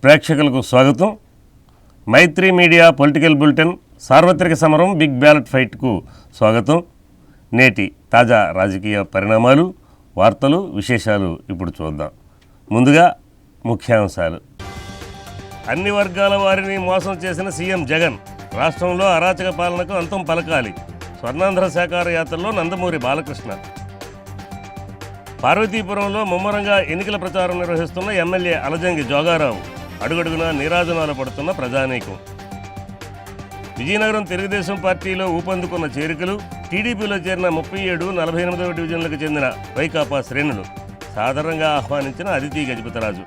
ప్రేక్షకులకు స్వాగతం. మైత్రి media political bulletin సార్వత్రిక సమరం బిగ్ బ్యాలెట్ ఫైట్కు స్వాగతం. నేటి తాజా రాజకీయ పరిణామాలు, వార్తలు, విశేషాలు ఇప్పుడు చూద్దాం. ముందుగా ముఖ్యాంశాలు. అన్ని వర్గాల వారిని మోసం చేసిన సీఎం జగన్, రాష్ట్రంలో అరాచక పాలనకు అంతం పలకాలి. స్వర్ణాంధ్ర శాఖార యాత్రలో నందమూరి బాలకృష్ణ. పార్వతీపురంలో ముమ్మరంగా ఎన్నికల ప్రచారం నిర్వహిస్తున్న ఎమ్మెల్యే అలజంగి జోగారావు, అడుగడుగునా నీరాజనాలు పడుతున్న ప్రజానీకం. విజయనగరం తెలుగుదేశం పార్టీలో ఊపందుకున్న చేరికలు. టీడీపీలో చేరిన 37, 48వ డివిజన్లకు చెందిన వైకాపా శ్రేణులు సాధారణంగా ఆహ్వానించిన అదితి గజపతిరాజు.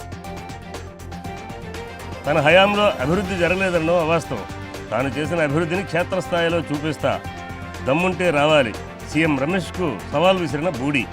తన హయాంలో అభివృద్ధి జరగలేదన్నో అవాస్తవం. తాను చేసిన అభివృద్ధిని క్షేత్రస్థాయిలో చూపిస్తా, దమ్ముంటే రావాలి. సీఎం రమేష్కు సవాల్ విసిరిన బూడి.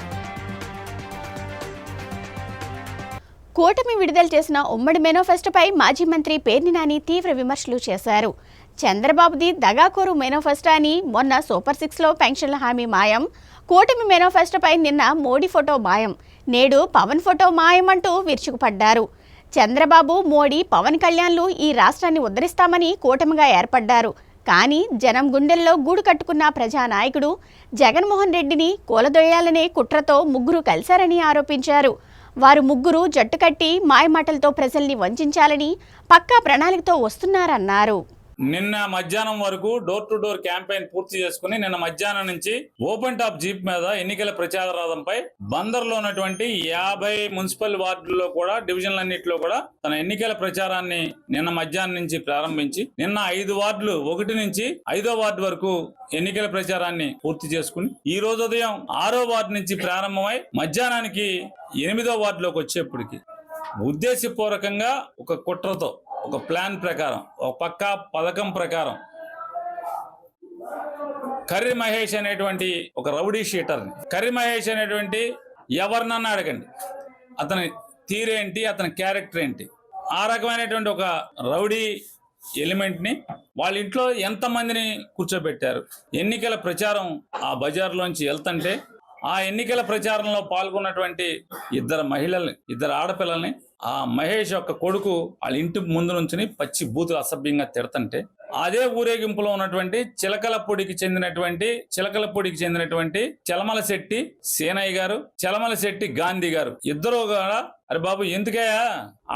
కూటమి విడుదల చేసిన ఉమ్మడి మేనిఫెస్టోపై మాజీ మంత్రి పేర్ని నాని తీవ్ర విమర్శలు చేశారు. చంద్రబాబుది దగాకోరు మేనిఫెస్టో అని, మొన్న సూపర్ 6లో పెన్షన్ల హామీ మాయం, కూటమి మేనిఫెస్టోపై నిన్న మోడీ ఫోటో మాయం, నేడు పవన్ ఫోటో మాయం అంటూ విరుచుకుపడ్డారు. చంద్రబాబు, మోడీ, పవన్ కళ్యాణ్లు ఈ రాష్ట్రాన్ని ఉద్ధరిస్తామని కూటమిగా ఏర్పడ్డారు. కానీ జనం గుండెల్లో గూడు కట్టుకున్న ప్రజానాయకుడు జగన్మోహన్ రెడ్డిని కూలదొయ్యాలనే కుట్రతో ముగ్గురు కలిశారని ఆరోపించారు. వారు ముగ్గురు జట్టు కట్టి మాయమాటలతో ప్రజల్ని వంచాలని పక్కా ప్రణాళికతో వస్తున్నారన్నారు. నిన్న మధ్యాహ్నం వరకు డోర్ టు డోర్ క్యాంపెయిన్ పూర్తి చేసుకుని నిన్న మధ్యాహ్నం నుంచి ఓపెన్ టాప్ జీప్ మీద ఎన్నికల ప్రచార రథంపై బందర్లో ఉన్నటువంటి 50 మున్సిపల్ వార్డుల్లో కూడా డివిజన్లన్నింటిలో కూడా తన ఎన్నికల ప్రచారాన్ని నిన్న మధ్యాహ్నం నుంచి ప్రారంభించి నిన్న 5 వార్డులు 1 నుంచి 5వ వార్డు వరకు ఎన్నికల ప్రచారాన్ని పూర్తి చేసుకుని ఈ రోజు ఉదయం 6వ వార్డు నుంచి ప్రారంభమై మధ్యాహ్నానికి 8వ వార్డులోకి వచ్చేప్పటికి ఉద్దేశపూర్వకంగా ఒక కుట్రతో, ఒక ప్లాన్ ప్రకారం, ఒక పక్కా పథకం ప్రకారం కర్రి మహేష్ అనేటువంటి ఒక రౌడీ షీటర్ని, కర్రి మహేష్ అనేటువంటి ఎవరినన్నా అడగండి అతని తీరేంటి, అతని క్యారెక్టర్ ఏంటి, ఆ రకమైనటువంటి ఒక రౌడీ ఎలిమెంట్ని వాళ్ళ ఇంట్లో ఎంతమందిని కూర్చోబెట్టారు. ఎన్నికల ప్రచారం ఆ బజార్లోంచి వెళ్తుంటే ఆ ఎన్నికల ప్రచారంలో పాల్గొన్నటువంటి 2 మహిళల్ని, 2 ఆడపిల్లల్ని ఆ మహేష్ యొక్క కొడుకు వాళ్ళ ఇంటి ముందు నుంచి పచ్చి బూతులు అసభ్యంగా తిడతంటే అదే ఊరేగింపులో ఉన్నటువంటి చిలకలపూడికి చెందినటువంటి చలమల శెట్టి సేనయ్య గారు, చలమల శెట్టి గాంధీ గారు ఇద్దరు కూడా, అరే బాబు ఎందుకయ్యా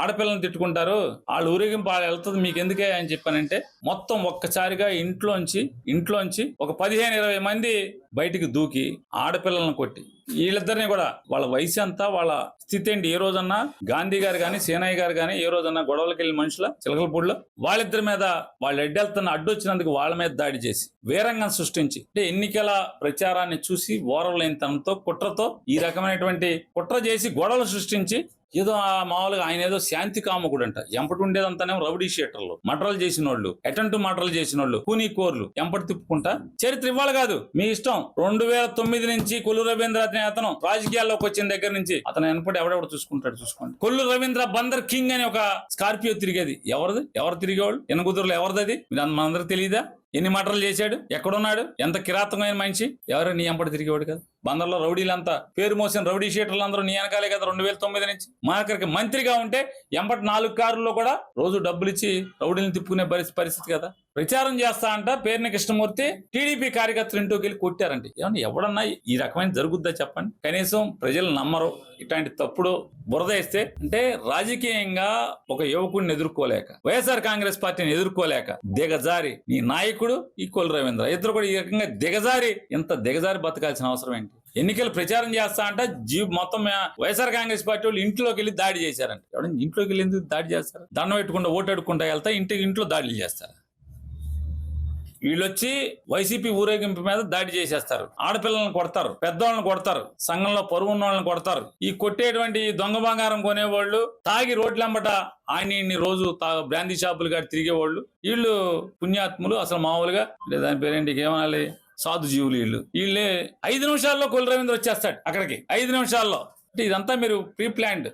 ఆడపిల్లని తిట్టుకుంటారు, వాళ్ళు ఊరేగింపు వాళ్ళు వెళ్తుంది మీకు ఎందుకయ్యా అని చెప్పానంటే మొత్తం ఒక్కసారిగా ఇంట్లోంచి ఒక 15-20 మంది బయటికి దూకి ఆడపిల్లలను కొట్టి వీళ్ళిద్దరిని కూడా వాళ్ళ వయసు అంతా, వాళ్ళ స్థితి ఏంటి, ఏ రోజన్నా గాంధీ గారు కానీ సేనయ్య గారు కానీ ఏ రోజన్నా గొడవలకి వెళ్ళిన మనుషుల చిలకలపూడిలో వాళ్ళిద్దరి మీద వాళ్ళు ఎడ్డెళ్తున్న అడ్డొచ్చినందుకు వాళ్ళ మీద దాడి చేసి వీరంగం సృష్టించి, అంటే ఎన్నికల ప్రచారాన్ని చూసి ఓరవలేనితనంతో కుట్రతో ఈ రకమైనటువంటి కుట్ర చేసి గొడవలు సృష్టించి ఏదో మామూలుగా ఆయన ఏదో శాంతి కామకుడు అంట. ఎంపటి ఉండేదంతానేమో రౌడీ షీటర్లు, మటర్లు చేసిన వాళ్ళు, అటెంప్ట్ మటర్లు చేసిన వాళ్ళు, కూనీ కోర్లు ఎంపటి తిప్పుకుంటా చరిత్ర ఇవ్వాలి కాదు మీ ఇష్టం. 2009 నుంచి కొల్లు రవీంద్ర అనే అతను రాజకీయాల్లోకి వచ్చిన దగ్గర నుంచి అతను వెనపడి ఎవడెవడు చూసుకోండి. కొల్లు రవీంద్ర బందర్ కింగ్ అని ఒక స్కార్పియో తిరిగేది, ఎవరు తిరిగేవాళ్ళు, ఎనగుదురులో ఎవరిది అది మనందరికి తెలియదా? ఎన్ని మటర్లు చేశాడు, ఎక్కడున్నాడు, ఎంత కిరాతకమైన మనిషి, ఎవరు నీ ఎంపటి తిరిగేవాడు కదా. బందర్లో రౌడీలంతా, పేరు మోసిన రౌడీ షీటర్లు అందరూ నీ వెనకాలే కదా. 2009 నుంచి మాకరికి మంత్రిగా ఉంటే ఎంపటి 4 కారుల్లో కూడా రోజు డబ్బులు ఇచ్చి రౌడీలను తిప్పుకునే పరిస్థితి కదా. ప్రచారం చేస్తా అంట పేర్ని కృష్ణమూర్తి టీడీపీ కార్యకర్తలు ఇంట్లోకి వెళ్ళి కొట్టారంటే ఏమన్నా ఎవడన్నా ఈ రకమైన జరుగుద్దా చెప్పండి. కనీసం ప్రజలు నమ్మరు. ఇట్లాంటి తప్పుడు బురద వేస్తే అంటే రాజకీయంగా ఒక యువకుడిని ఎదుర్కోలేక, వైఎస్ఆర్ కాంగ్రెస్ పార్టీని ఎదుర్కోలేక దిగజారి నీ నాయకుడు ఈ కొల్లు రవీంద్ర ఇద్దరు కూడా ఈ రకంగా దిగజారి, ఇంత దిగజారి బతకాల్సిన అవసరం ఏంటి? ఎన్నికలు ప్రచారం చేస్తా అంట మొత్తం వైఎస్ఆర్ కాంగ్రెస్ పార్టీ వాళ్ళు ఇంట్లోకి వెళ్ళి దాడి చేశారంట. ఎవడన్నా ఇంట్లోకి వెళ్ళి ఎందుకు దాడి చేస్తారు? దండం పెట్టుకుంటా ఓటు అడుక్కుంటా వెళ్తా ఇంట్లో దాడులు చేస్తారు. వీళ్ళొచ్చి వైసీపీ ఊరేగింపు మీద దాడి చేసేస్తారు, ఆడపిల్లలను కొడతారు, పెద్దవాళ్ళని కొడతారు, సంఘంలో పరువు ఉన్న వాళ్ళని కొడతారు. ఈ కొట్టేటువంటి దొంగ బంగారం కొనేవాళ్ళు, తాగి రోడ్లెంబట ఆయన రోజు బ్రాందీ షాపులు గారి తిరిగేవాళ్ళు, వీళ్ళు పుణ్యాత్ములు అసలు మామూలుగా దాని పేరేంటి ఏమనాలి, సాధు జీవులు వీళ్ళే. 5 నిమిషాల్లో కొల్లు రవీంద్ర వచ్చేస్తాడు అక్కడికి, 5 నిమిషాల్లో. ఇదంతా మీరు ప్రీ ప్లాన్డ్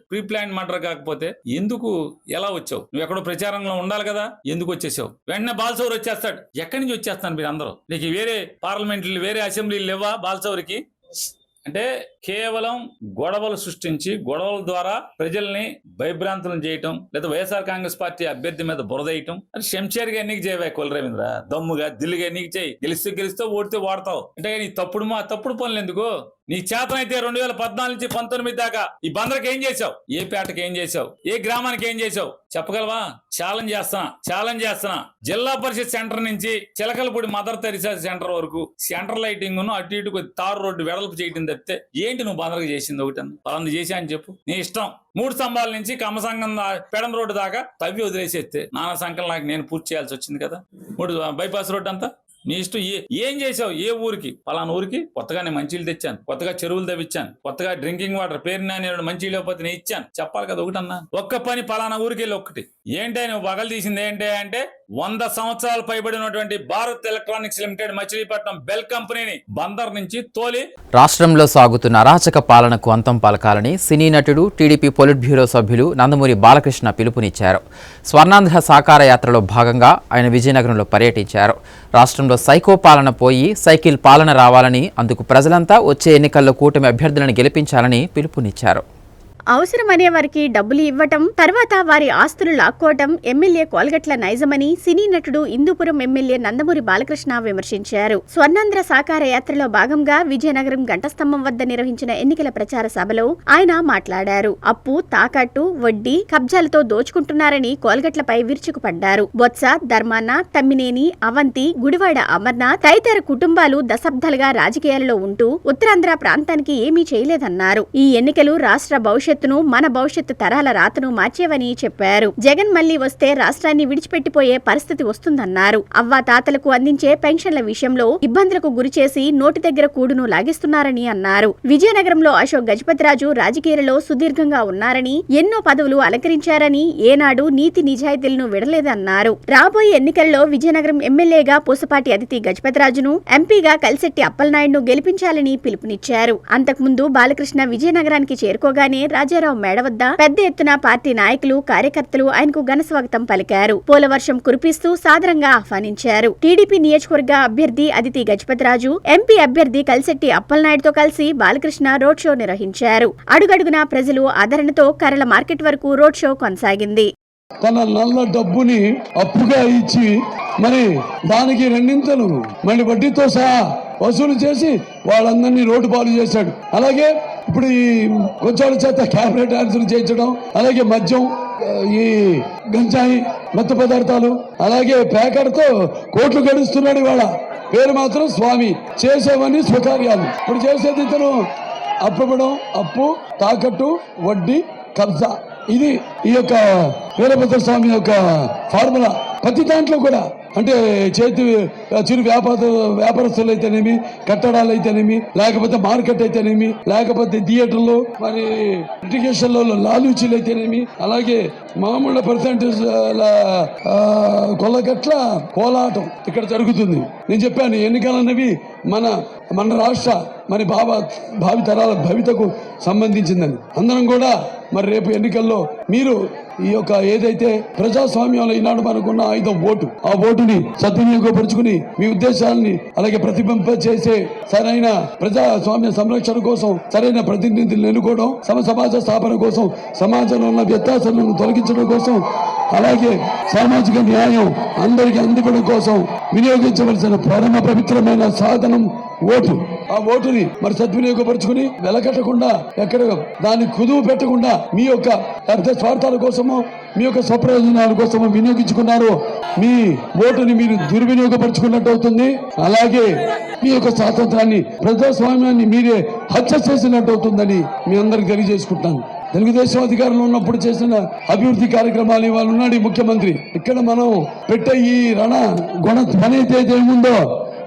మర్డర్ కాకపోతే ఎందుకు ఎలా వచ్చావు? నువ్వు ఎక్కడో ప్రచారంలో ఉండాలి కదా, ఎందుకు వచ్చేసావు? వెంటనే బాలసౌరి వచ్చేస్తాడు. ఎక్కడి నుంచి వచ్చేస్తాను మీరు అందరూ? నీకు వేరే పార్లమెంట్లు, వేరే అసెంబ్లీలు లేవా బాలసౌరికి? అంటే కేవలం గొడవలు సృష్టించి గొడవల ద్వారా ప్రజల్ని భయభ్రాంతులను చేయటం, లేదా వైఎస్ఆర్ కాంగ్రెస్ పార్టీ అభ్యర్థి మీద బురదేయటం. అది శంషేర్గా ఎన్నిక చేయవా కులరవీంద్ర, దమ్ముగా దిల్లుగా ఎన్నిక చేయి. గెలిస్తే ఓడితే ఓడతావు. అంటే నీ తప్పుడు పనులు ఎందుకు? నీ చేతనైతే 2014 నుంచి 19 దాకా ఈ బందరికి ఏం చేసావు? ఏ పేటకి ఏం చేసావు? ఏ గ్రామానికి ఏం చేసావు? చెప్పగలవా? ఛాలెంజ్ చేస్తున్నా. జిల్లా పరిషత్ సెంటర్ నుంచి చిలకలపూడి మదర్ తెరిసా సెంటర్ వరకు సెంటర్ లైటింగ్ అటు ఇటు తారు రోడ్డు వెడల్పు చేయటం తప్పితే ఏంటి నువ్వు బందరికి చేసింది? ఒకటి పలాంది చేసా అని చెప్పు. నీ ఇష్టం. 3 స్తంభాల నుంచి కమ్మసంగం పెడం రోడ్డు దాకా తవ్వి వదిలేసేస్తే నానా సంఖ్యలు నాకు నేను పూర్తి చేయాల్సి వచ్చింది కదా. 3 బైపాస్ రోడ్డు అంతా నీ ఇష్టం. ఏం చేసావు? ఏ ఊరికి? పలానా ఊరికి కొత్తగా నేను మంచిలు తెచ్చాను, కొత్తగా చెరువులు తవ్విచ్చాను, కొత్తగా డ్రింకింగ్ వాటర్ పేరు నేను మంచి లేకపోతే నేను ఇచ్చాను చెప్పాలి కదా. ఒకటన్నా ఒక్క పని పలానా ఊరికి వెళ్ళి ఒక్కటి ఏంటి నువ్వు పగలు తీసింది ఏంటి అంటే 100 సంవత్సరాలు పైబడినటువంటి Bharat Electronics Limited Machilipatnam BEL కంపెనీని బందర్ నుంచి తోలి రాష్ట్రంలో సాగుతున్న అరాచక పాలనకు అంతం పలకాలని సినీ నటుడు టీడీపీ పొలిట్ బ్యూరో సభ్యులు నందమూరి బాలకృష్ణ పిలుపునిచ్చారు. స్వర్ణాంధ్ర సాకార యాత్రలో భాగంగా ఆయన విజయనగరంలో పర్యటించారు. రాష్ట్రంలో సైకో పాలన పోయి సైకిల్ పాలన రావాలని, అందుకు ప్రజలంతా వచ్చే ఎన్నికల్లో కూటమి అభ్యర్థులను గెలిపించాలని పిలుపునిచ్చారు. అవసరమనే వారికి డబ్బులు ఇవ్వటం, తర్వాత వారి ఆస్తులు లాక్కోవటం ఎమ్మెల్యే కోల్గట్ల నైజమని సినీ నటుడు ఇందూపురం ఎమ్మెల్యే నందమూరి బాలకృష్ణ విమర్శించారు. స్వర్ణాంధ్ర సాకార యాత్రలో భాగంగా విజయనగరం గంటస్తంభం వద్ద నిర్వహించిన ఎన్నికల ప్రచార సభలో ఆయన మాట్లాడారు. అప్పు, తాకట్టు, వడ్డీ, కబ్జాలతో దోచుకుంటున్నారని కోల్గట్లపై విరుచుకుపడ్డారు. బొత్స, ధర్మాన, తమ్మినేని, అవంతి, గుడివాడ అమర్నాథ్ తదితర కుటుంబాలు దశాబ్దాలుగా రాజకీయాలలో ఉంటూ ఉత్తరాంధ్ర ప్రాంతానికి ఏమీ చేయలేదన్నారు. ఈ ఎన్నికలు రాష్ట్ర భవిష్యత్తును, మన భవిష్యత్తు తరాల రాతను మార్చేవని చెప్పారు. జగన్ మళ్లీ వస్తే రాష్ట్రాన్ని విడిచిపెట్టిపోయే పరిస్థితి వస్తుందన్నారు. అవ్వా తాతలకు అందించే పెన్షన్ల విషయంలో ఇబ్బందులకు గురిచేసి నోటి దగ్గర కూడును లాగేస్తున్నారని అన్నారు. విజయనగరంలో అశోక్ గజపతిరాజు రాజకీయాలలో సుదీర్ఘంగా ఉన్నారని, ఎన్నో పదవులు అలంకరించారని, ఏనాడు నీతి నిజాయితీలను విడలేదన్నారు. రాబోయే ఎన్నికల్లో విజయనగరం ఎమ్మెల్యేగా పూసపాటి అదితి గజపతిరాజును, ఎంపీగా కలిశెట్టి అప్పలనాయుడును గెలిపించాలని పిలుపునిచ్చారు. అంతకుముందు బాలకృష్ణ విజయనగరానికి చేరుకోగానే రాజారావు మేడ వద్ద పెద్ద ఎత్తున పార్టీ నాయకులు, కార్యకర్తలు ఆయనకు ఘనస్వాగతం పలికారు. పూలవర్షం కురిపిస్తూ సాదరంగా ఆహ్వానించారు. టీడీపీ నియోజకవర్గ అభ్యర్థి అదితి గజపతిరాజు, ఎంపీ అభ్యర్థి కలిశెట్టి అప్పలనాయుడుతో కలిసి బాలకృష్ణ రోడ్ షో నిర్వహించారు. అడుగడుగునా ప్రజలు ఆదరణతో కర్రల మార్కెట్ వరకు రోడ్ షో కొనసాగింది. తన నల్ల డబ్బుని అప్పుగా ఇచ్చి మరి దానికి 2 మళ్ళీ వడ్డీతో సహా వసూలు చేసి వాళ్ళందరినీ రోడ్డు పాలు చేశాడు. అలాగే ఇప్పుడు ఈ కొంచెం చేత క్యాబినెట్ ఆన్సర్లు చేయించడం, అలాగే మద్యం, ఈ గంజాయి, మత్తు పదార్థాలు, అలాగే పేకర్తో కోట్లు గడుస్తున్నాడు. ఇవాళ పేరు మాత్రం స్వామి, చేసేవన్నీ స్వకార్యాలు. ఇప్పుడు చేసేది ఇతను అప్పు, తాకట్టు, వడ్డీ, కబ్జా. ఇది ఈ యొక్క వీరభద్ర స్వామి యొక్క ఫార్ములా. ప్రతి దాంట్లో కూడా అంటే చిరు వ్యాపారస్తులు అయితేనేమి, కట్టడాలు అయితేనేమి, లేకపోతే మార్కెట్ అయితేనేమి, లేకపోతే థియేటర్లో మరి లిటిగేషన్లో లాలూచీలు అయితేనేమి, అలాగే మామూలు పర్సెంటేజ్ కొల్లగట్ల కోలాటం ఇక్కడ జరుగుతుంది. నేను చెప్పాను ఎన్నికలన్నవి మన రాష్ట్ర మరి భావి తరాల భవితకు సంబంధించిందని. అందరం కూడా మరి రేపు ఎన్నికల్లో మీరు ఈ యొక్క ఏదైతే ప్రజాస్వామ్యంలో ఈనాడు మనకున్న ఆయుధం ఓటు, ఆ ఓటుని సద్వినియోగపరుచుకుని మీ ఉద్దేశాలని అలాగే ప్రతిబింబ చేసే సరైన ప్రజాస్వామ్య సంరక్షణ కోసం సరైన ప్రతినిధులను ఎన్నుకోవడం, సమాజ స్థాపన కోసం, సమాజంలో ఉన్న వ్యత్యాసాలను తొలగించడం కోసం, అలాగే సామాజిక న్యాయం అందరికీ అందివ్వడం కోసం వినియోగించవలసిన పరమ పవిత్రమైన సాధనం ఓటు. ఆ ఓటుని మరి సద్వినియోగపరుచుకుని వెలకట్టకుండా, ఎక్కడ దాన్ని కుదువు పెట్టకుండా మీ యొక్క స్వార్థాల కోసమో మీ యొక్క స్వప్రయోజనాల కోసమో వినియోగించుకున్నారు. మీ ఓటుని మీరు దుర్వినియోగపరుచుకున్నట్టు అవుతుంది. అలాగే మీ యొక్క స్వాతంత్రాన్ని, ప్రజాస్వామ్యాన్ని మీరే హత్య చేసినట్టు అవుతుందని మీ అందరికి తెలియజేసుకుంటాను. తెలుగుదేశం అధికారంలో ఉన్నప్పుడు చేసిన అభివృద్ధి కార్యక్రమాలు ఇవాళ ఉన్నాడు ఈ ముఖ్యమంత్రి. ఇక్కడ మనం పెట్టే ఈ గుణ పని అయితే ఏముందో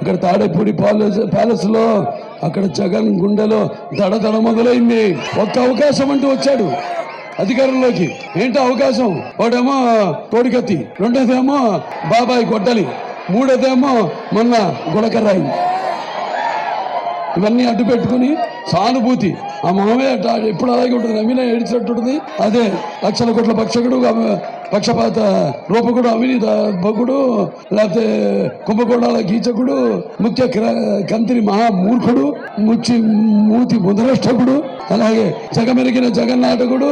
ఇక్కడ తాడేపూడి ప్యాలెస్ లో అక్కడ జగన్ గుండెలో దడదడ మొదలైంది. ఒక్క అవకాశం అంటూ వచ్చాడు అధికారంలోకి. ఏంటో అవకాశం? ఒకటేమో కోడికత్తి, రెండోదేమో బాబాయ్ గొడ్డలి, మూడోదేమో మొన్న గుడకరాయి. ఇవన్నీ అడ్డు పెట్టుకుని సానుభూతి, ఆ మామయ్య ఎప్పుడు అలాగే ఉంటుంది, నమ్మినా ఏడిచినట్టు ఉంటుంది. అదే 1,00,00,000 కోట్ల భక్షకుడు పక్షపాత రూపకుడు, అవినీత భకుడు, లేకపోతే కుంభకోణాల గీచకుడు, ముఖ్య కంత్రి మహామూర్ఖుడు, మూతి ముద్రష్టకుడు, అలాగే జగమెరిగిన జగన్నాటకుడు,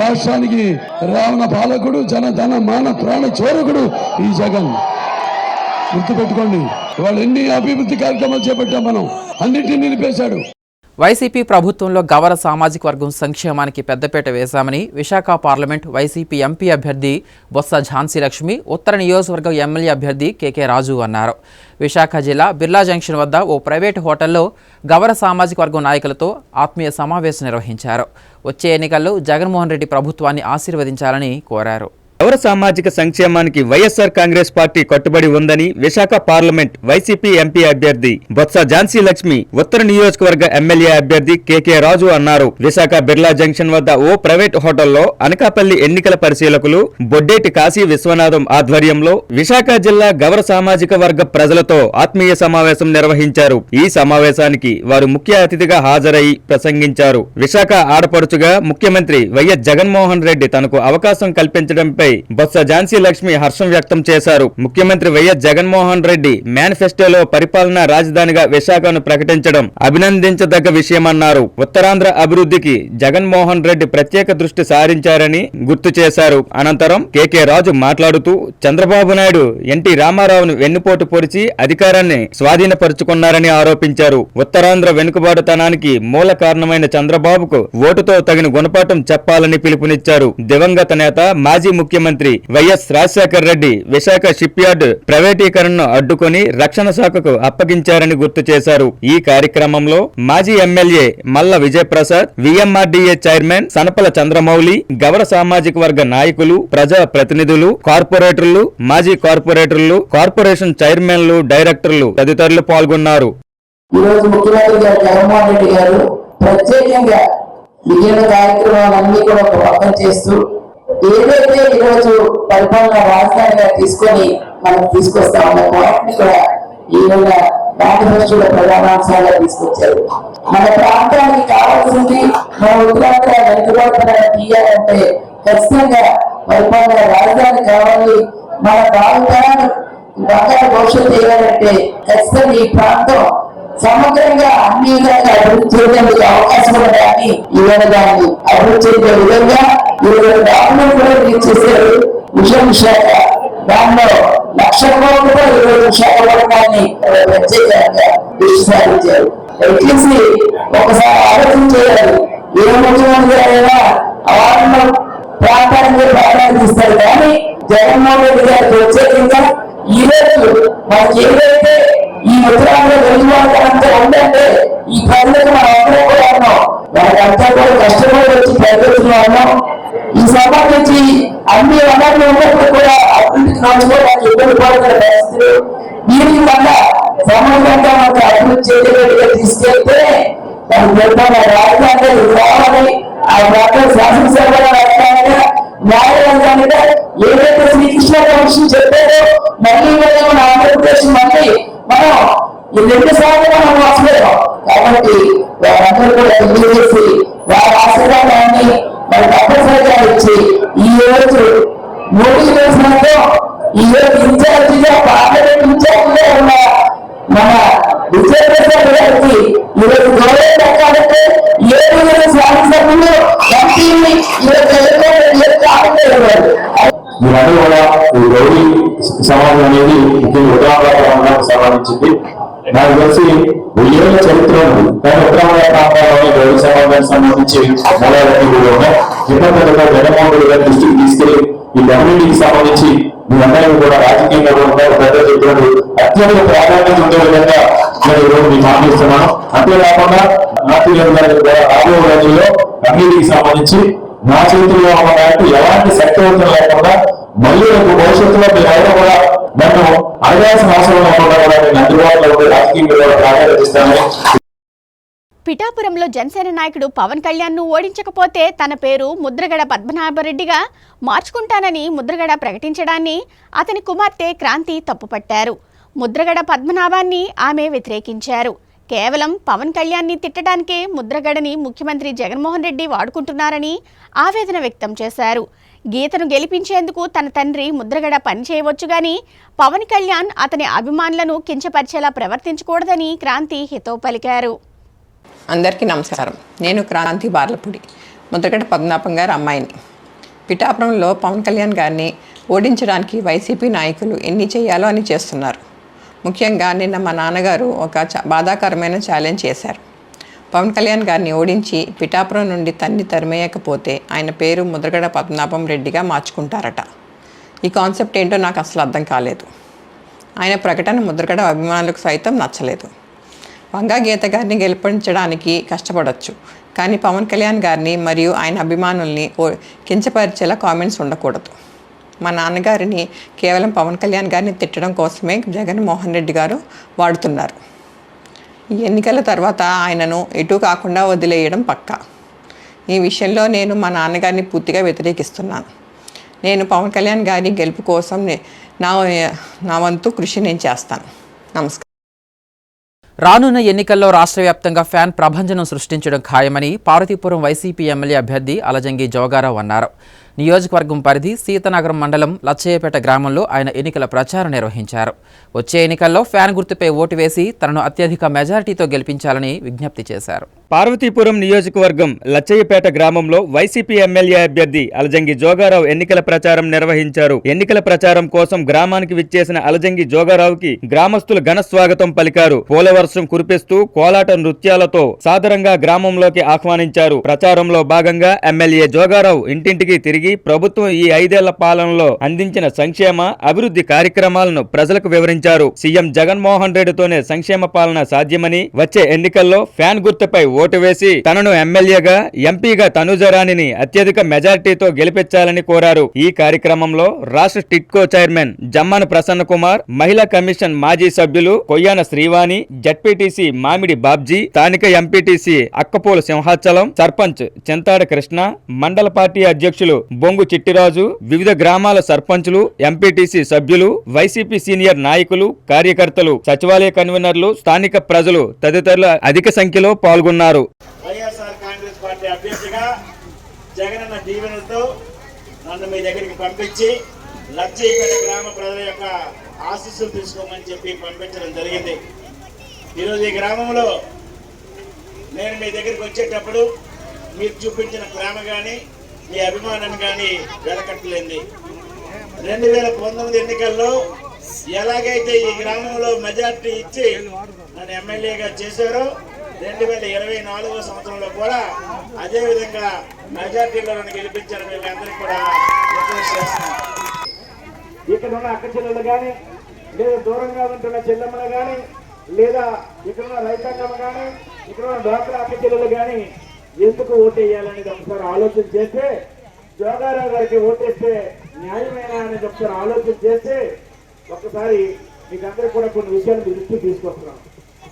రాష్ట్రానికి రావణ పాలకుడు, జనధన మాన ప్రాణ చోరకుడు ఈ జగన్. గుర్తుపెట్టుకోండి, ఇవాళ ఎన్ని అభివృద్ధి కార్యక్రమాలు చేపట్టాం మనం, అన్నింటినీ నిలిపేశాడు. వైసీపీ ప్రభుత్వంలో గవర సామాజిక వర్గం సంక్షేమానికి పెద్దపీట వేశామని విశాఖ పార్లమెంట్ వైసీపీ ఎంపీ అభ్యర్థి బొత్స ఝాన్సీ లక్ష్మి, ఉత్తర నియోజకవర్గం ఎమ్మెల్యే అభ్యర్థి కేకే రాజు అన్నారు. విశాఖ జిల్లా బిర్లా జంక్షన్ వద్ద ఓ ప్రైవేటు హోటల్లో గవర సామాజిక వర్గం నాయకులతో ఆత్మీయ సమావేశం నిర్వహించారు. వచ్చే ఎన్నికల్లో జగన్మోహన్ రెడ్డి ప్రభుత్వాన్ని ఆశీర్వదించాలని కోరారు. గౌర సామాజిక సంక్షేమానికి వైఎస్ఆర్ కాంగ్రెస్ పార్టీ కట్టుబడి ఉందని విశాఖ పార్లమెంట్ వైసీపీ ఎంపీ అభ్యర్థి బొత్స ఝాన్సీ లక్ష్మి, ఉత్తర నియోజకవర్గ ఎమ్మెల్యే అభ్యర్థి కేకే రాజు అన్నారు. విశాఖ బిర్లా జంక్షన్ వద్ద ఓ ప్రైవేట్ హోటల్లో అనకాపల్లి ఎన్నికల పరిశీలకులు బొడ్డేటి కాశీ విశ్వనాథం ఆధ్వర్యంలో విశాఖ జిల్లా గౌర సామాజిక వర్గ ప్రజలతో ఆత్మీయ సమావేశం నిర్వహించారు. ఈ సమావేశానికి వారు ముఖ్య అతిథిగా హాజరై ప్రసంగించారు. విశాఖ ఆడపడుచుగా ముఖ్యమంత్రి వైఎస్ జగన్మోహన్ రెడ్డి తనకు అవకాశం కల్పించడంపై బొత్స ఝాన్సీ లక్ష్మి హర్షం వ్యక్తం చేశారు. ముఖ్యమంత్రి వైఎస్ జగన్మోహన్ రెడ్డి మేనిఫెస్టోలో పరిపాలనా రాజధానిగా విశాఖను ప్రకటించడం అభినందించదగ్గ విషయమన్నారు. ఉత్తరాంధ్ర అభివృద్ధికి జగన్మోహన్ రెడ్డి ప్రత్యేక దృష్టి సారించారని గుర్తు చేశారు. అనంతరం కేకే రాజు మాట్లాడుతూ చంద్రబాబు నాయుడు ఎన్టీ రామారావును వెన్నుపోటు పొడిచి అధికారాన్ని స్వాధీనపరుచుకున్నారని ఆరోపించారు. ఉత్తరాంధ్ర వెనుకబాటుతనానికి మూల కారణమైన చంద్రబాబుకు ఓటుతో తగిన గుణపాఠం చెప్పాలని పిలుపునిచ్చారు. దివంగత నేత మాజీ ముఖ్యమంత్రి వైఎస్ రాజశేఖర్ రెడ్డి విశాఖ షిప్ యార్డ్ ప్రైవేటీకరణను అడ్డుకొని రక్షణ శాఖకు అప్పగించారని గుర్తు చేశారు. ఈ కార్యక్రమంలో మాజీ ఎమ్మెల్యే మల్ల విజయప్రసాద్, విఎంఆర్డీఏ చైర్మన్ సనపల చంద్రమౌళి, గౌర సామాజిక వర్గ నాయకులు, ప్రజా ప్రతినిధులు, కార్పొరేటర్లు, మాజీ కార్పొరేటర్లు, కార్పొరేషన్ చైర్మన్లు, డైరెక్టర్లు తదితరులు పాల్గొన్నారు. ఈరోజు ముఖ్యమంత్రి గారు జగన్మోహన్ రెడ్డి గారు ప్రత్యేకంగా మిగిలిన కార్యక్రమాలన్నీ కూడా పక్కన చేస్తూ ఏదైతే ఈరోజు పరిపాలన రాజధానిగా తీసుకొని మనం తీసుకొస్తా ఉన్న పాయింట్ ని కూడా ఈరోజు మేనిఫెస్టోలో ప్రధానాంశాలుగా తీసుకొచ్చారు. మన ప్రాంతానికి కావాల్సింది మన ఉత్తరాంధ్ర వెనుకబడుతున్న తీయాలంటే ఖచ్చితంగా పరిపాలన రాజధాని కావాలి. మన భావితరాలు బంగారు భవిష్యత్తు చేయాలంటే ఖచ్చితంగా ఈ ప్రాంతం సమగ్రంగా అన్ని విధంగా అభివృద్ధి చేయడానికి అవకాశం ఉండడానికి ఈవేళ దాన్ని అభివృద్ధి చేసే విధంగా డాక్యుమెంట్ కూడా రిలీజ్ చేశారు. విశాఖ దానిలో 1,00,000 కోట్లతో ఈరోజు విశాఖపట్నాన్ని ప్రత్యేకంగా దృష్టి సారించారు. దయచేసి ఒకసారి ఆలోచన చేయాలి. ఏ ముఖ్యమంత్రి అయినా అవార్డులో ప్రాంతానికి ప్రాధాన్యత ఇస్తారు, కానీ జగన్మోహన్ రెడ్డి గారు ప్రత్యేకంగా ఈ రోజు మనకి ఏదైతే ఈ ఉత్తరాంధ్ర వెలుగుబాటుతో ఉందంటే ఈ ప్రజలకు మనం అందరూ కూడా ఉన్నాం, మనకంతా కూడా కష్టపడి వచ్చి ప్రజలు ఉన్నాం. ఈ సంబంధించి అన్ని వనరులు ఉన్నప్పుడు కూడా అభివృద్ధికి నడుచుకోవడానికి ఇబ్బంది పడుతున్న పరిస్థితులు దీనికి వల్ల సమగ్రంగా మనకు అభివృద్ధి చేయగలిగే తీసుకెళ్తే దాని పరిపాలన రాజధానిగా రావాలి. ఆ ప్రాంతం శాసనసభ రాజధానిగా, న్యాయరాజధానిగా ఏదైతే శ్రీకృష్ణ కమిషన్ చెప్పారో మళ్ళీ మన ఆంధ్రప్రదేశ్ మళ్ళీ మనం ఈ 2 సార్లు మనం మోసలేము. కాబట్టి వారందరూ కూడా తెలియజేసి వారి ఆశీర్వాదాన్ని మరి తప్పనిసరిగా ఇచ్చి ఈ రోజు మోడీ చేసినట్టు ఈ రోజు ఇన్ఛార్జిగా పార్లమెంట్ ఇన్ఛార్జిగా ఉన్న మన విజయప్రసాద్ గారికి ఈరోజు గౌరవం దక్కాలంటే 7 శాసనసభ్యులు ఎంపీని మీరందరూ కూడా ఈ గౌరీ సమాజం అనేది ముఖ్యంగా ఉత్తరాంధ్ర సంబంధించింది. నాకు తెలిసి 1000 ఏళ్ల చరిత్ర ఉంది, కానీ ఉత్తరాంధ్ర ప్రాంతాల్లోని గౌరీ సమాజానికి సంబంధించి మూలాలన్నీ కూడా ఉన్నాయి. ఎన్నో జగన్మోహన్ రెడ్డి గారి దృష్టికి తీసుకెళ్లి ఈ కమ్యూనిటీకి సంబంధించి మీరందరూ కూడా రాజకీయంగా కూడా పెద్ద చెప్తున్నారు, అత్యంత ప్రాధాన్యత ఉండే విధంగా నేను ఈరోజు మీకు మాట్లాడుతున్నాను. అంతేకాకుండా రాబోయే రోజుల్లో కమ్యూనిటీకి సంబంధించి నా చేతుల్లో ఉన్న దానికి ఎలాంటి శక్తివంతం లేకుండా మళ్ళీ భవిష్యత్తులో మీరు ఎవరు కూడా నన్ను అడగాల్సిన అవసరం లేకుండా కూడా నేను అందుబాటులో ఉండే రాజకీయంగా ప్రాధాన్యత ఇస్తానని. పిఠాపురంలో జనసేన నాయకుడు పవన్ కళ్యాణ్ను ఓడించకపోతే తన పేరు ముద్రగడ పద్మనాభరెడ్డిగా మార్చుకుంటానని ముద్రగడ ప్రకటించడాన్ని అతని కుమార్తె క్రాంతి తప్పుపట్టారు. ముద్రగడ పద్మనాభాన్ని ఆమె వ్యతిరేకించారు. కేవలం పవన్ కళ్యాణ్ని తిట్టడానికే ముద్రగడని ముఖ్యమంత్రి జగన్మోహన్ రెడ్డి వాడుకుంటున్నారని ఆవేదన వ్యక్తం చేశారు. గీతను గెలిపించేందుకు తన తండ్రి ముద్రగడ పనిచేయవచ్చు గాని పవన్ కళ్యాణ్ అతని అభిమానులను కించపరిచేలా ప్రవర్తించకూడదని క్రాంతి హితవు పలికారు. అందరికీ నమస్కారం. నేను క్రాంతి బార్లపూడి, ముద్రగడ పద్మనాభం గారి అమ్మాయిని. పిఠాపురంలో పవన్ కళ్యాణ్ గారిని ఓడించడానికి వైసీపీ నాయకులు ఎన్ని చేయాలో అని చేస్తున్నారు. ముఖ్యంగా నిన్న మా నాన్నగారు ఒక బాధాకరమైన ఛాలెంజ్ చేశారు. పవన్ కళ్యాణ్ గారిని ఓడించి పిఠాపురం నుండి తరిమేయకపోతే ఆయన పేరు ముద్రగడ పద్మనాభం రెడ్డిగా మార్చుకుంటారట. ఈ కాన్సెప్ట్ ఏంటో నాకు అసలు అర్థం కాలేదు. ఆయన ప్రకటన ముద్రగడ అభిమానులకు సైతం నచ్చలేదు. వంగా గీత గారిని గెలిపించడానికి కష్టపడవచ్చు, కానీ పవన్ కళ్యాణ్ గారిని మరియు ఆయన అభిమానుల్ని కించపరిచేలా కామెంట్స్ ఉండకూడదు. మా నాన్నగారిని కేవలం పవన్ కళ్యాణ్ గారిని తిట్టడం కోసమే జగన్మోహన్ రెడ్డి గారు వాడుతున్నారు. ఈ ఎన్నికల తర్వాత ఆయనను ఎటు కాకుండా వదిలేయడం పక్కా. ఈ విషయంలో నేను మా నాన్నగారిని పూర్తిగా వ్యతిరేకిస్తున్నాను. నేను పవన్ కళ్యాణ్ గారి గెలుపు కోసం నా వంతు కృషి నేను చేస్తాను. నమస్కారం. రానున్న ఎన్నికల్లో రాష్ట్ర వ్యాప్తంగా ఫ్యాన్ ప్రభంజనం సృష్టించడం ఖాయమని పార్వతీపురం వైసీపీ ఎమ్మెల్యే అభ్యర్థి అలజంగి జోగారావు అన్నారు. నియోజకవర్గం పరిధి సీతనగరం మండలం లచ్చయ్యపేట గ్రామంలో ఆయన ఎన్నికల ప్రచారం నిర్వహించారు. వచ్చే ఎన్నికల్లో ఫ్యాన్ గుర్తుపై ఓటు వేసి తనను అత్యధిక మెజారిటీతో గెలిపించాలని విజ్ఞప్తి చేశారు. పార్వతీపురం నియోజకవర్గం లచ్చయ్యపేట గ్రామంలో వైసీపీ ఎమ్మెల్యే అభ్యర్థి అలజంగి జోగారావు ఎన్నికల ప్రచారం నిర్వహించారు. ఎన్నికల ప్రచారం కోసం గ్రామానికి విచ్చేసిన అలజంగి జోగారావుకి గ్రామస్తులు ఘన స్వాగతం పలికారు. పూలవర్షం కురిపిస్తూ కోలాట నృత్యాలతో సాదరంగా గ్రామంలోకి ఆహ్వానించారు. ప్రచారంలో భాగంగా ఎమ్మెల్యే జోగారావు ఇంటింటికి తిరిగి ప్రభుత్వం ఈ 5 ఏళ్ల పాలనలో అందించిన సంక్షేమ అభివృద్ధి కార్యక్రమాలను ప్రజలకు వివరించారు. సీఎం జగన్మోహన్ రెడ్డితోనే సంక్షేమ పాలన సాధ్యమని, వచ్చే ఎన్నికల్లో ఫ్యాన్ గుర్తుపై ఓటు వేసి తనను ఎమ్మెల్యేగా, ఎంపీగా తనుజరాణిని అత్యధిక మెజార్టీతో గెలిపించాలని కోరారు. ఈ కార్యక్రమంలో రాష్ట్ర టిట్కో చైర్మన్ జమ్మన ప్రసన్న కుమార్, మహిళా కమిషన్ మాజీ సభ్యులు కొయ్యాన శ్రీవాణి, జడ్పీటీసీ మామిడి బాబ్జీ, స్థానిక ఎంపీటీసీ అక్కపూల సింహాచలం, సర్పంచ్ చింతాడ కృష్ణ, మండల పార్టీ అధ్యక్షులు బొంగు చిట్టిరాజు, వివిధ గ్రామాల సర్పంచులు, ఎంపీటీసీ సభ్యులు, వైసీపీ సీనియర్ నాయకులు, కార్యకర్తలు, సచివాలయ కన్వీనర్లు, స్థానిక ప్రజలు తదితరులు అధిక సంఖ్యలో పాల్గొన్నారు. వైఎస్ఆర్ కాంగ్రెస్ పార్టీ అభ్యర్థిగా జగనన్న దీవెనలతో నన్ను మీ దగ్గరికి పంపించి లచ్చయ్యపేట గ్రామ ప్రజల యొక్క ఆశీస్సులు తీసుకోమని చెప్పి పంపించడం జరిగింది. ఈరోజు ఈ గ్రామంలో నేను మీ దగ్గరికి వచ్చేటప్పుడు మీరు చూపించిన ప్రేమ కానీ మీ అభిమానం కానీ వెలకట్టలేంది. 2019 ఎన్నికల్లో ఎలాగైతే ఈ గ్రామంలో మెజార్టీ ఇచ్చి నన్ను ఎమ్మెల్యేగా చేశారో 2024 సంవత్సరంలో కూడా అదే విధంగా మెజార్టీలో నన్ను గెలిపించారు. మీకు అందరికీ కూడా రిక్వెస్ట్ చేస్తున్నాను. ఇక్కడ ఉన్న అక్క చెల్లెలు కానీ, లేదా దూరంగా ఉంటున్న చెల్లెమ్మలు కానీ, లేదా ఇక్కడ ఉన్న రైతాంగం కానీ, ఇక్కడ ఉన్న డ్వాక్రా అక్క చెల్లెలు కానీ ఎందుకు ఓటేయాలనేది ఒకసారి ఆలోచన చేస్తే, జోగారావు గారికి ఓటేస్తే న్యాయమైన అనేది ఒకసారి ఆలోచన చేస్తే ఒక్కసారి మీకు అందరికీ కూడా కొన్ని విషయాలు మీ దృష్టికి తీసుకొస్తున్నాం.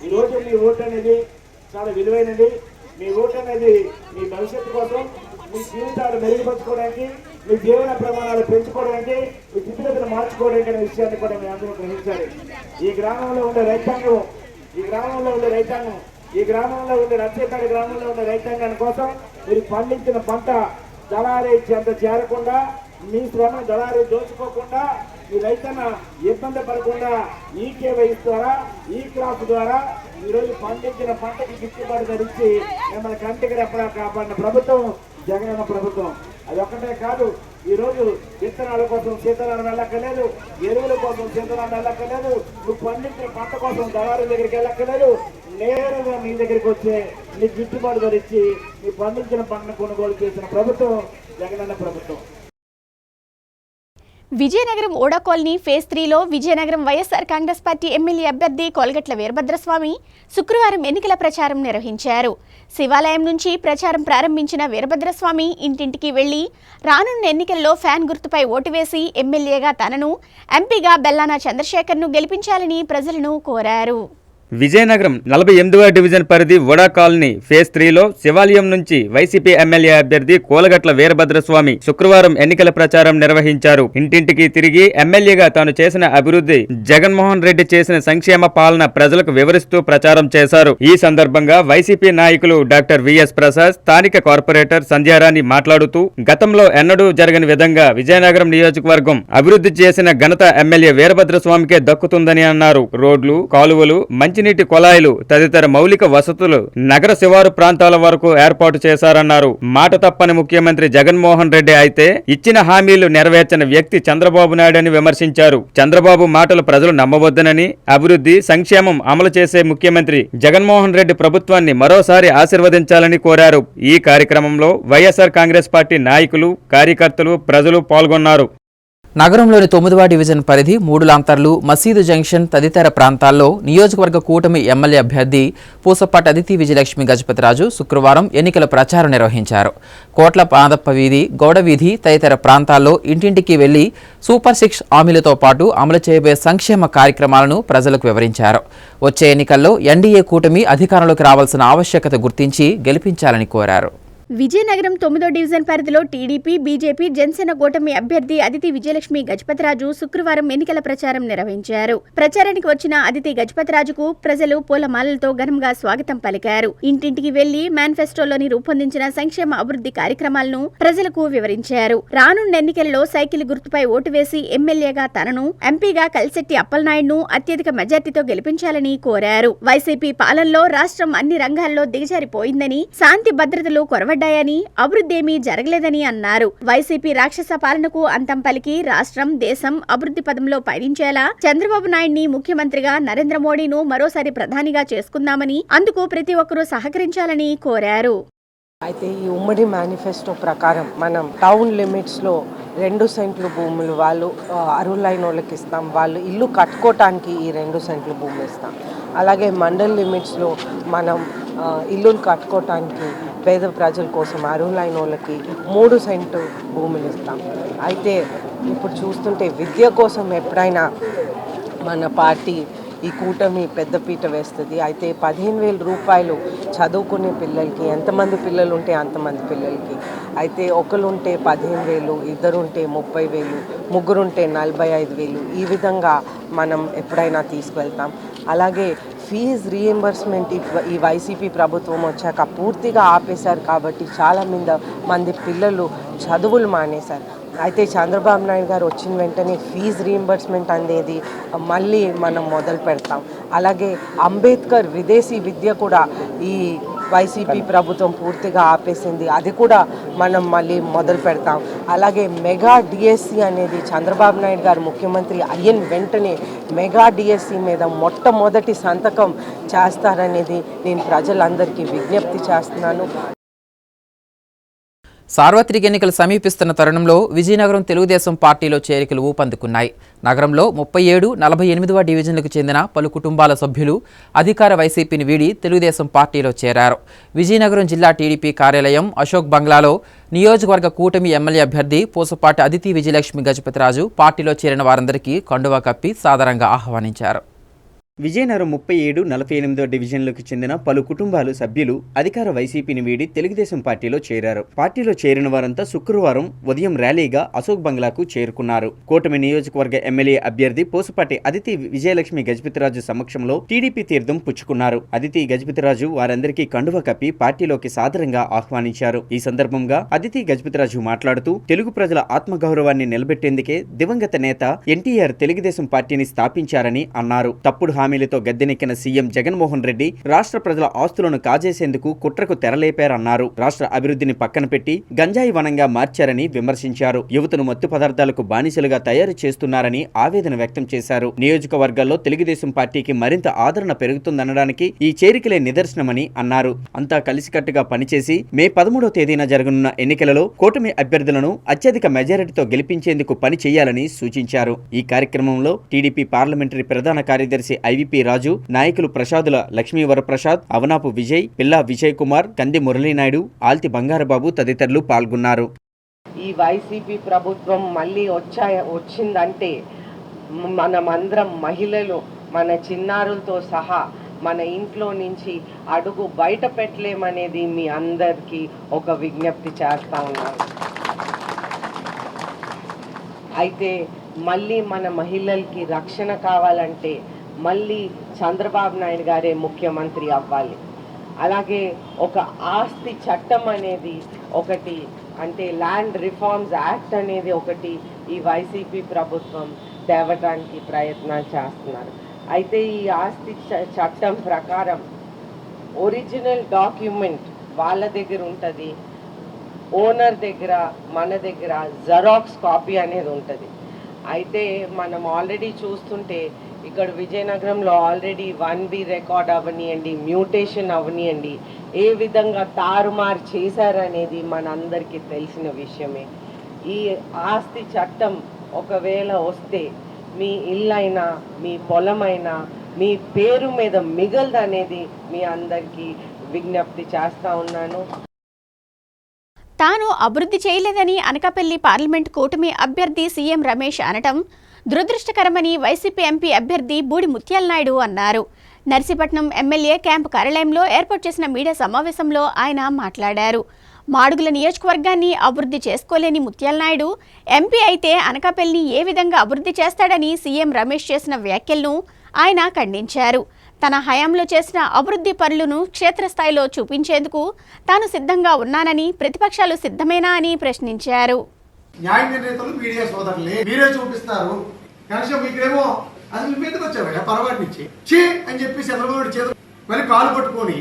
ఈరోజు మీ ఓటు అనేది చాలా విలువైనది. మీ ఓటు అనేది మీ భవిష్యత్తు కోసం, మీ జీవితాలు మెరుగుపరచుకోవడానికి, మీ జీవన ప్రమాణాలు పెంచుకోవడానికి, మీ స్థితిగతులు మార్చుకోవడానికి అనే విషయాన్ని కూడా మీ అందరూ గ్రహించాలి. ఈ గ్రామంలో ఉండే రైతాంగం, ఈ గ్రామంలో ఉండే లచ్చయ్యపేట గ్రామంలో ఉండే రైతాంగాన్ని కోసం మీరు పండించిన పంట దళారీ చెంత చేరకుండా, మీ శ్రమ దళారీ దోచుకోకుండా, ఈ రైతన్న ఇబ్బంది పడకుండా ఈకేవైస్ ద్వారా, ఈ క్రాప్ ద్వారా ఈరోజు పండించిన పంటకి గిట్టుబాటు ధరించి మిమ్మల్ని కంటికి రెప్పలా కాపాడిన ప్రభుత్వం జగనన్న ప్రభుత్వం. అది ఒక్కటే కాదు, ఈరోజు విత్తనాల కోసం సీతనాలు వెళ్ళక్కర్లేదు, ఎరువుల కోసం సీతనాలు వెళ్ళక్కర్లేదు, నువ్వు పండించిన పంట కోసం దళారుల దగ్గరికి వెళ్ళక్కర్లేదు, నేరుగా మీ దగ్గరికి వచ్చే నీ గిట్టుబాటు ధరించి నీ పండించిన పంటను కొనుగోలు చేసిన ప్రభుత్వం జగనన్న ప్రభుత్వం. విజయనగరం ఓడా కాలనీ ఫేజ్ 3లో విజయనగరం వైఎస్ఆర్ కాంగ్రెస్ పార్టీ ఎమ్మెల్యే అభ్యర్థి కోలగట్ల వీరభద్రస్వామి శుక్రవారం ఎన్నికల ప్రచారం నిర్వహించారు. శివాలయం నుంచి ప్రచారం ప్రారంభించిన వీరభద్రస్వామి ఇంటింటికి వెళ్లి రానున్న ఎన్నికల్లో ఫ్యాన్ గుర్తుపై ఓటు వేసి ఎమ్మెల్యేగా తనను, ఎంపీగా బెల్లాన చంద్రశేఖర్ను గెలిపించాలని ప్రజలను కోరారు. విజయనగరం 48వ డివిజన్ పరిధి వడా కాలనీ ఫేజ్ 3లో శివాలయం నుంచి వైసీపీ ఎమ్మెల్యే అభ్యర్థి కోలగట్ల వీరభద్రస్వామి శుక్రవారం ఎన్నికల ప్రచారం నిర్వహించారు. ఇంటింటికి తిరిగి ఎమ్మెల్యేగా తాను చేసిన అభివృద్ధి, జగన్మోహన్ రెడ్డి చేసిన సంక్షేమ పాలన ప్రజలకు వివరిస్తూ ప్రచారం చేశారు. ఈ సందర్భంగా వైసీపీ నాయకులు డాక్టర్ విఎస్ ప్రసాద్, స్థానిక కార్పొరేటర్ సంధ్యారాణి మాట్లాడుతూ గతంలో ఎన్నడూ జరగని విధంగా విజయనగరం నియోజకవర్గం అభివృద్ధి చేసిన ఘనత ఎమ్మెల్యే వీరభద్రస్వామికే దక్కుతుందని అన్నారు. రోడ్లు, కాలువలు, మంచినీటి కొలాయిలు తదితర మౌలిక వసతులు నగర శివారు ప్రాంతాల వరకు ఏర్పాటు చేశారన్నారు. మాట తప్పని ముఖ్యమంత్రి జగన్మోహన్ రెడ్డి అయితే ఇచ్చిన హామీలు నెరవేర్చిన వ్యక్తి చంద్రబాబు నాయుడు అని విమర్శించారు. చంద్రబాబు మాటలు ప్రజలు నమ్మవద్దనని, అభివృద్ధి, సంక్షేమం అమలు చేసే ముఖ్యమంత్రి జగన్మోహన్ రెడ్డి ప్రభుత్వాన్ని మరోసారి ఆశీర్వదించాలని కోరారు. ఈ కార్యక్రమంలో వైఎస్ఆర్ కాంగ్రెస్ పార్టీ నాయకులు, కార్యకర్తలు, ప్రజలు పాల్గొన్నారు. నగరంలోని 9వ డివిజన్ పరిధి మూడులాంతర్లు, మసీదు జంక్షన్ తదితర ప్రాంతాల్లో నియోజకవర్గ కూటమి ఎమ్మెల్యే అభ్యర్థి పూసపాటి అదితి విజయలక్ష్మి గజపతిరాజు శుక్రవారం ఎన్నికల ప్రచారం నిర్వహించారు. కోట్ల పాదప్ప వీధి, గౌడ వీధి తదితర ప్రాంతాల్లో ఇంటింటికి వెళ్లి సూపర్ 6 హామీలతో పాటు అమలు చేయబోయే సంక్షేమ కార్యక్రమాలను ప్రజలకు వివరించారు. వచ్చే ఎన్నికల్లో ఎన్డీఏ కూటమి అధికారంలోకి రావాల్సిన ఆవశ్యకత గుర్తించి గెలిపించాలని కోరారు. విజయనగరం 9వ డివిజన్ పరిధిలో టీడీపీ, బీజేపీ, జనసేన కూటమి అభ్యర్థి అదితి విజయలక్ష్మి గజపతిరాజు శుక్రవారం ఎన్నికల ప్రచారం నిర్వహించారు. ప్రచారానికి వచ్చిన అదితి గజపతిరాజుకు ప్రజలు పూలమాలలతో ఘనంగా స్వాగతం పలికారు. ఇంటింటికి వెళ్లి మేనిఫెస్టోలోని రూపొందించిన సంక్షేమ అభివృద్ధి కార్యక్రమాలను ప్రజలకు వివరించారు. రానున్న ఎన్నికలలో సైకిల్ గుర్తుపై ఓటు వేసి ఎమ్మెల్యేగా తనను, ఎంపీగా కలిశెట్టి అప్పలనాయుడును అత్యధిక మెజార్టీతో గెలిపించాలని కోరారు. వైసీపీ పాలనలో రాష్ట్రం అన్ని రంగాల్లో దిగజారిపోయిందని, శాంతి భద్రతలు కొరవడ్డాయని, అభివృద్ధి ఏమీ జరగలేదని అన్నారు. వైసీపీ రాక్షస పాలనకు అంతం పలికి రాష్ట్రం, దేశం అభివృద్ధి పదంలో పయనించేలా చంద్రబాబు నాయుడిని ముఖ్యమంత్రిగా, నరేంద్ర మోడీను మరోసారి ప్రధానిగా చేసుకుందామని, అందుకు ప్రతి ఒక్కరూ సహకరించాలని కోరారు. అయితే ఈ ఉమ్మడి మేనిఫెస్టో ప్రకారం మనం టౌన్ లిమిట్స్లో 2 సెంట్లు భూములు వాళ్ళు అర్హులైన వాళ్ళకి ఇస్తాం. వాళ్ళు ఇల్లు కట్టుకోవటానికి ఈ 2 సెంట్లు భూమి ఇస్తాం. అలాగే మండల్ లిమిట్స్లో మనం ఇల్లులు కట్టుకోవటానికి పేద ప్రజల కోసం అర్హులైన వాళ్ళకి 3 సెంటు భూములు ఇస్తాం. అయితే ఇప్పుడు చూస్తుంటే విద్య కోసం ఎప్పుడైనా మన పార్టీ ఈ కూటమి పెద్దపీట వేస్తుంది. అయితే 15,000 రూపాయలు చదువుకునే పిల్లలకి, ఎంతమంది పిల్లలు ఉంటే అంతమంది పిల్లలకి, అయితే ఒకరుంటే 15,000, ఇద్దరుంటే 30,000, ముగ్గురుంటే 45,000, ఈ విధంగా మనం ఎప్పుడైనా తీసుకువెళ్తాం. అలాగే ఫీజు రీఎంబర్స్మెంట్ ఈ వైసీపీ ప్రభుత్వం వచ్చాక పూర్తిగా ఆపేశారు కాబట్టి చాలా మంది పిల్లలు చదువులు మానేశారు. అయితే చంద్రబాబు నాయుడు గారు వచ్చిన వెంటనే ఫీజు రీఎంబర్స్మెంట్ అనేది మళ్ళీ మనం మొదలు పెడతాం. అలాగే అంబేద్కర్ విదేశీ విద్య కూడా ఈ వైసీపీ ప్రభుత్వం పూర్తిగా ఆపేసింది, అది కూడా మనం మళ్ళీ మొదలు పెడతాం. అలాగే మెగా డిఎస్సి అనేది చంద్రబాబు నాయుడు గారు ముఖ్యమంత్రి అయిన వెంటనే మెగా డిఎస్సి మీద మొట్టమొదటి సంతకం చేస్తారనేది నేను ప్రజలందరికీ విజ్ఞప్తి చేస్తున్నాను. సార్వత్రిక ఎన్నికలు సమీపిస్తున్న తరుణంలో విజయనగరం తెలుగుదేశం పార్టీలో చేరికలు ఊపందుకున్నాయి. నగరంలో 37, 48వ డివిజన్లకు చెందిన పలు కుటుంబాల సభ్యులు అధికార వైసీపీని వీడి తెలుగుదేశం పార్టీలో చేరారు. విజయనగరం జిల్లా టీడీపీ కార్యాలయం అశోక్ బంగ్లాలో నియోజకవర్గ కూటమి ఎమ్మెల్యే అభ్యర్థి పూసపాటి అదితి విజయలక్ష్మి గజపతిరాజు పార్టీలో చేరిన వారందరికీ కండువా కప్పి సాదరంగా ఆహ్వానించారు. విజయనగరం 37, 48వ డివిజన్లకు చెందిన పలు కుటుంబాలు సభ్యులు అధికార వైసీపీని వీడి తెలుగుదేశం పార్టీలో చేరారు. పార్టీలో చేరిన వారంతా శుక్రవారం ఉదయం ర్యాలీగా అశోక్ బంగ్లాకు చేరుకున్నారు. కూటమి నియోజకవర్గ ఎమ్మెల్యే అభ్యర్థి పూసపాటి అదితి విజయలక్ష్మి గజపతిరాజు సమక్షంలో టీడీపీ తీర్థం పుచ్చుకున్నారు. అదితి గజపతిరాజు వారందరికీ కండువ కప్పి పార్టీలోకి సాదరంగా ఆహ్వానించారు. ఈ సందర్భంగా అదితి గజపతిరాజు మాట్లాడుతూ తెలుగు ప్రజల ఆత్మగౌరవాన్ని నిలబెట్టేందుకే దివంగత నేత ఎన్టీఆర్ తెలుగుదేశం పార్టీని స్థాపించారని అన్నారు. తప్పుడు హామీలతో గద్దెనెక్కిన సీఎం జగన్మోహన్ రెడ్డి రాష్ట్ర ప్రజల ఆస్తులను కాజేసేందుకు కుట్రకు తెరలేపారన్నారు. రాష్ట్ర అభివృద్ధిని పక్కన పెట్టి గంజాయి వనంగా మార్చారని విమర్శించారు. యువతను మత్తు పదార్థాలకు బానిసలుగా తయారు చేస్తున్నారని ఆవేదన వ్యక్తం చేశారు. నియోజకవర్గాల్లో తెలుగుదేశం పార్టీకి మరింత ఆదరణ పెరుగుతుందనడానికి ఈ చేరికలే నిదర్శనమని అన్నారు. అంతా కలిసికట్టుగా పనిచేసి మే 13వ తేదీన జరగనున్న ఎన్నికలలో కూటమి అభ్యర్థులను అత్యధిక మెజారిటీతో గెలిపించేందుకు పని చేయాలని సూచించారు. ఈ కార్యక్రమంలో టీడీపీ పార్లమెంటరీ ప్రధాన కార్యదర్శి ఐవీపీ రాజు, నాయకులు ప్రసాదుల లక్ష్మీవరప్రసాద్, అవనాపు విజయ్, పిల్లా విజయ్ కుమార్, కంది మురళీనాయుడు, ఆల్తి బంగారబాబు తదితరులు పాల్గొన్నారు. ఈ వైసీపీ ప్రభుత్వం మళ్ళీ వచ్చిందంటే మనమందరం మహిళలు, మన చిన్నారులతో సహా మన ఇంట్లో నుంచి అడుగు బయట పెట్టలేమనేది మీ అందరికీ ఒక విజ్ఞప్తి చేస్తా ఉన్నాను. అయితే మళ్ళీ మన మహిళలకి రక్షణ కావాలంటే మళ్ళీ చంద్రబాబు నాయుడు గారే ముఖ్యమంత్రి అవ్వాలి. అలాగే ఒక ఆస్తి చట్టం అనేది ఒకటి, అంటే ల్యాండ్ రిఫార్మ్స్ యాక్ట్ అనేది ఒకటి ఈ వైసీపీ ప్రభుత్వం తేవడానికి ప్రయత్నాలు చేస్తున్నారు. అయితే ఈ ఆస్తి చట్టం ప్రకారం ఒరిజినల్ డాక్యుమెంట్ వాళ్ళ దగ్గర ఉంటుంది, ఓనర్ దగ్గర మన దగ్గర జెరాక్స్ కాపీ అనేది ఉంటుంది. అయితే మనం ఆల్రెడీ చూస్తుంటే ఇక్కడ విజయనగరంలో ఆల్రెడీ 1B రికార్డ్ అవనియండి, మ్యూటేషన్ అవనియండి, ఏ విధంగా తారుమారు చేశారనేది మనందరికీ తెలిసిన విషయమే. ఈ ఆస్తి చట్టం ఒకవేళ వస్తే మీ ఇల్లైనా మీ పొలమైనా మీ పేరు మీద మిగలదనేది మీ అందరికీ విజ్ఞప్తి చేస్తా ఉన్నాను. తాను అభివృద్ధి చేయలేదని అనకాపల్లి పార్లమెంట్ కూటమి అభ్యర్థి సీఎం రమేష్ అనటం దురదృష్టకరమని వైసీపీ ఎంపీ అభ్యర్థి బూడి ముత్యాల నాయుడు అన్నారు. నర్సీపట్నం ఎమ్మెల్యే క్యాంపు కార్యాలయంలో ఏర్పాటు చేసిన మీడియా సమావేశంలో ఆయన మాట్లాడారు. మాడుగుల నియోజకవర్గాన్ని అభివృద్ధి చేసుకోలేని ముత్యాల నాయుడు ఎంపీ అయితే అనకాపల్లిని ఏ విధంగా అభివృద్ధి చేస్తాడని సీఎం రమేష్ చేసిన వ్యాఖ్యలను ఆయన ఖండించారు. తన హయాంలో చేసిన అభివృద్ధి పనులను క్షేత్రస్థాయిలో చూపించేందుకు తాను సిద్ధంగా ఉన్నానని, ప్రతిపక్షాలు సిద్ధమేనా అని ప్రశ్నించారు. న్యాయ నిర్ణేతలు మీడియా సోదరులే, మీరే చూపిస్తారు. కనీసం మీకేమో అసలు మీదకి వచ్చారు పొరపాటు నుంచి చే అని చెప్పి చంద్రబాబు చేతులు మరి కాలు పట్టుకొని,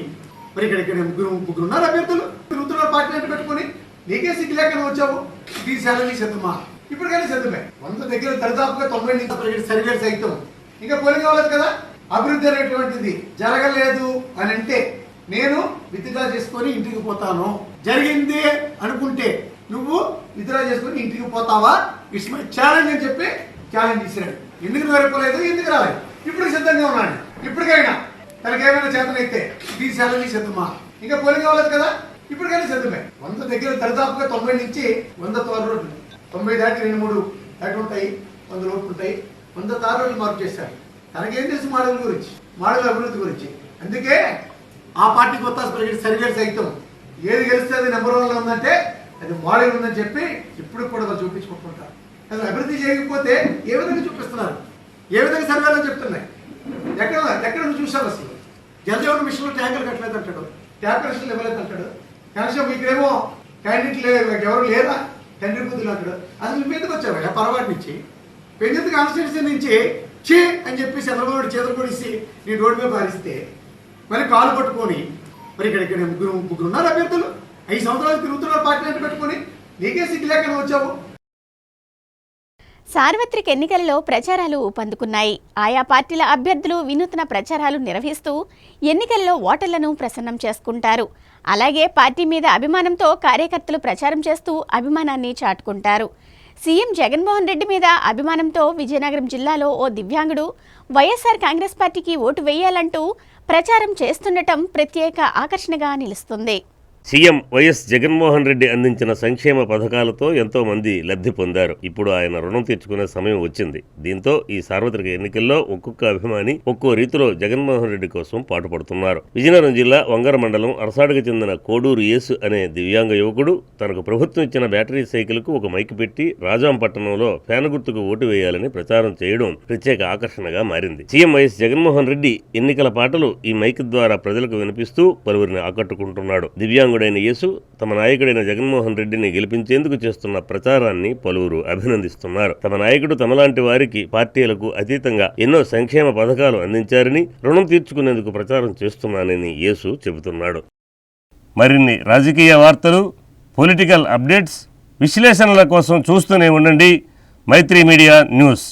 మరి ఇక్కడ ముగ్గురు ఉన్నారు అభ్యర్థులు, ఉత్తర పార్టీ అంటే పెట్టుకుని నీకే సిగ్గు లేక వచ్చావు, తీసేయాలని సిద్ధమా? ఇప్పుడు కానీ సిద్ధమే. 100 దగ్గర దరిదాపుగా 90 నుంచి సర్వేలు సైతం ఇంకా పోలింగ్ అవ్వలేదు కదా. అభివృద్ధి అనేటువంటిది జరగలేదు అని అంటే నేను విత్డ్రా చేసుకొని ఇంటికి పోతాను. జరిగింది అనుకుంటే నువ్వు విత్డ్రా చేసుకొని ఇంటికి పోతావా? ఇట్స్ మై ఛాలెంజ్ అని చెప్పి ఛాలెంజ్ ఇచ్చినాడు. ఎందుకు వేరుకోలేదు, ఎందుకు రాలేదు? ఇప్పుడు సిద్ధంగా ఉన్నాడు. ఇప్పటికైనా తనకేమైనా చేతనైతే తీసేయాలని సిద్ధమా? ఇంకా పోలింగ్ అవ్వలేదు కదా. ఇప్పుడు కానీ సిద్ధమే. 100 దగ్గర దరిదాపుగా 90 నుంచి 100 తారు రోడ్లు, 90 దాటి 2-3 దాటి ఉంటాయి, 100 లోపు ఉంటాయి. 100 తారు రోడ్లు మార్పు చేశారు. తనకేం తెలుసు మాడల గురించి, మాడల అభివృద్ధి గురించి. అందుకే ఆ పార్టీకి వత్తాసు ప్రకటించి సర్వేలు సైతం ఏది గెలిస్తే అది నెంబర్ 1లో ఉందంటే అది మోడల్ ఉందని చెప్పి ఇప్పుడు కూడా వాళ్ళు చూపించుకుంటుంటారు. అసలు అభివృద్ధి చేయకపోతే ఏ విధంగా చూపిస్తున్నారు, ఏ విధంగా సర్వేలో చెప్తున్నాయి? ఎక్కడ చూసారు? అసలు జలజీవన మిషన్లో ట్యాంకర్లు కట్టలేదు అంటాడు, ట్యాప్ కనెక్షన్లు ఇవ్వలేదు అంటాడు. కనీసం మీకేమో క్యాండిడేట్ ఎవరు లేదా తండ్రి బుద్ధులు అంటాడు. అసలు మీదకి వచ్చారు పొరపాటు నుంచి. పెంజెత్ కాన్స్టిట్యూన్సీ నుంచి చే అని చెప్పి చంద్రబాబు చేతులు కొడిసి నీ రోడ్డు మీద పారిస్తే మరి కాలు పట్టుకొని, మరి ఇక్కడ ముగ్గురు ఉన్నారు అభ్యర్థులు, 5 సంవత్సరాలు తిరుగుతున్నారు పార్టీ అంటే పెట్టుకొని నీకే సిగ్గు లేక వచ్చావు. సార్వత్రిక ఎన్నికలలో ప్రచారాలు ఊపందుకున్నాయి. ఆయా పార్టీల అభ్యర్థులు వినూత్న ప్రచారాలు నిర్వహిస్తూ ఎన్నికల్లో ఓటర్లను ప్రసన్నం చేసుకుంటారు. అలాగే పార్టీ మీద అభిమానంతో కార్యకర్తలు ప్రచారం చేస్తూ అభిమానాన్ని చాటుకుంటారు. సీఎం జగన్మోహన్ రెడ్డి మీద అభిమానంతో విజయనగరం జిల్లాలో ఓ దివ్యాంగుడు వైఎస్ఆర్ కాంగ్రెస్ పార్టీకి ఓటు వేయాలంటూ ప్రచారం చేస్తుండటం ప్రత్యేక ఆకర్షణగా నిలుస్తుంది. సీఎం వైఎస్ జగన్మోహన్ రెడ్డి అందించిన సంక్షేమ పథకాలతో ఎంతో మంది లబ్ధి పొందారు. ఇప్పుడు ఆయన రుణం తీర్చుకునే సమయం వచ్చింది. దీంతో ఈ సార్వత్రిక ఎన్నికల్లో ఒక్కొక్క అభిమాని ఒక్కో రీతిలో జగన్మోహన్ రెడ్డి కోసం పాటుపడుతున్నారు. విజయనగరం జిల్లా వంగర మండలం అరసాడుకు చెందిన కోడూరు యేసు అనే దివ్యాంగ యువకుడు తనకు ప్రభుత్వం ఇచ్చిన బ్యాటరీ సైకిల్కు ఒక మైక్ పెట్టి రాజాంపట్నంలో ఫ్యాన్ గుర్తుకు ఓటు వేయాలని ప్రచారం చేయడం ప్రత్యేక ఆకర్షణగా మారింది. సీఎం వైఎస్ జగన్మోహన్ రెడ్డి ఎన్నికల పాటలు ఈ మైక్ ద్వారా ప్రజలకు వినిపిస్తూ పలువురిని ఆకట్టుకుంటున్నాడు. దివ్యాంగుడైన యేసు తమ నాయకుడైన జగన్మోహన్ రెడ్డిని గెలిపించేందుకు చేస్తున్న ప్రచారాన్ని పలువురు అభినందిస్తున్నారు. తమ నాయకుడు తమలాంటి వారికి పార్టీలకు అతీతంగా ఎన్నో సంక్షేమ పథకాలు అందించారని, రుణం తీర్చుకునేందుకు ప్రచారం చేస్తున్నానని యేసు చెబుతున్నాడు. మరిన్ని రాజకీయ వార్తలు, పొలిటికల్ అప్డేట్స్, విశ్లేషణల కోసం చూస్తూనే ఉండండి మైత్రి మీడియా న్యూస్.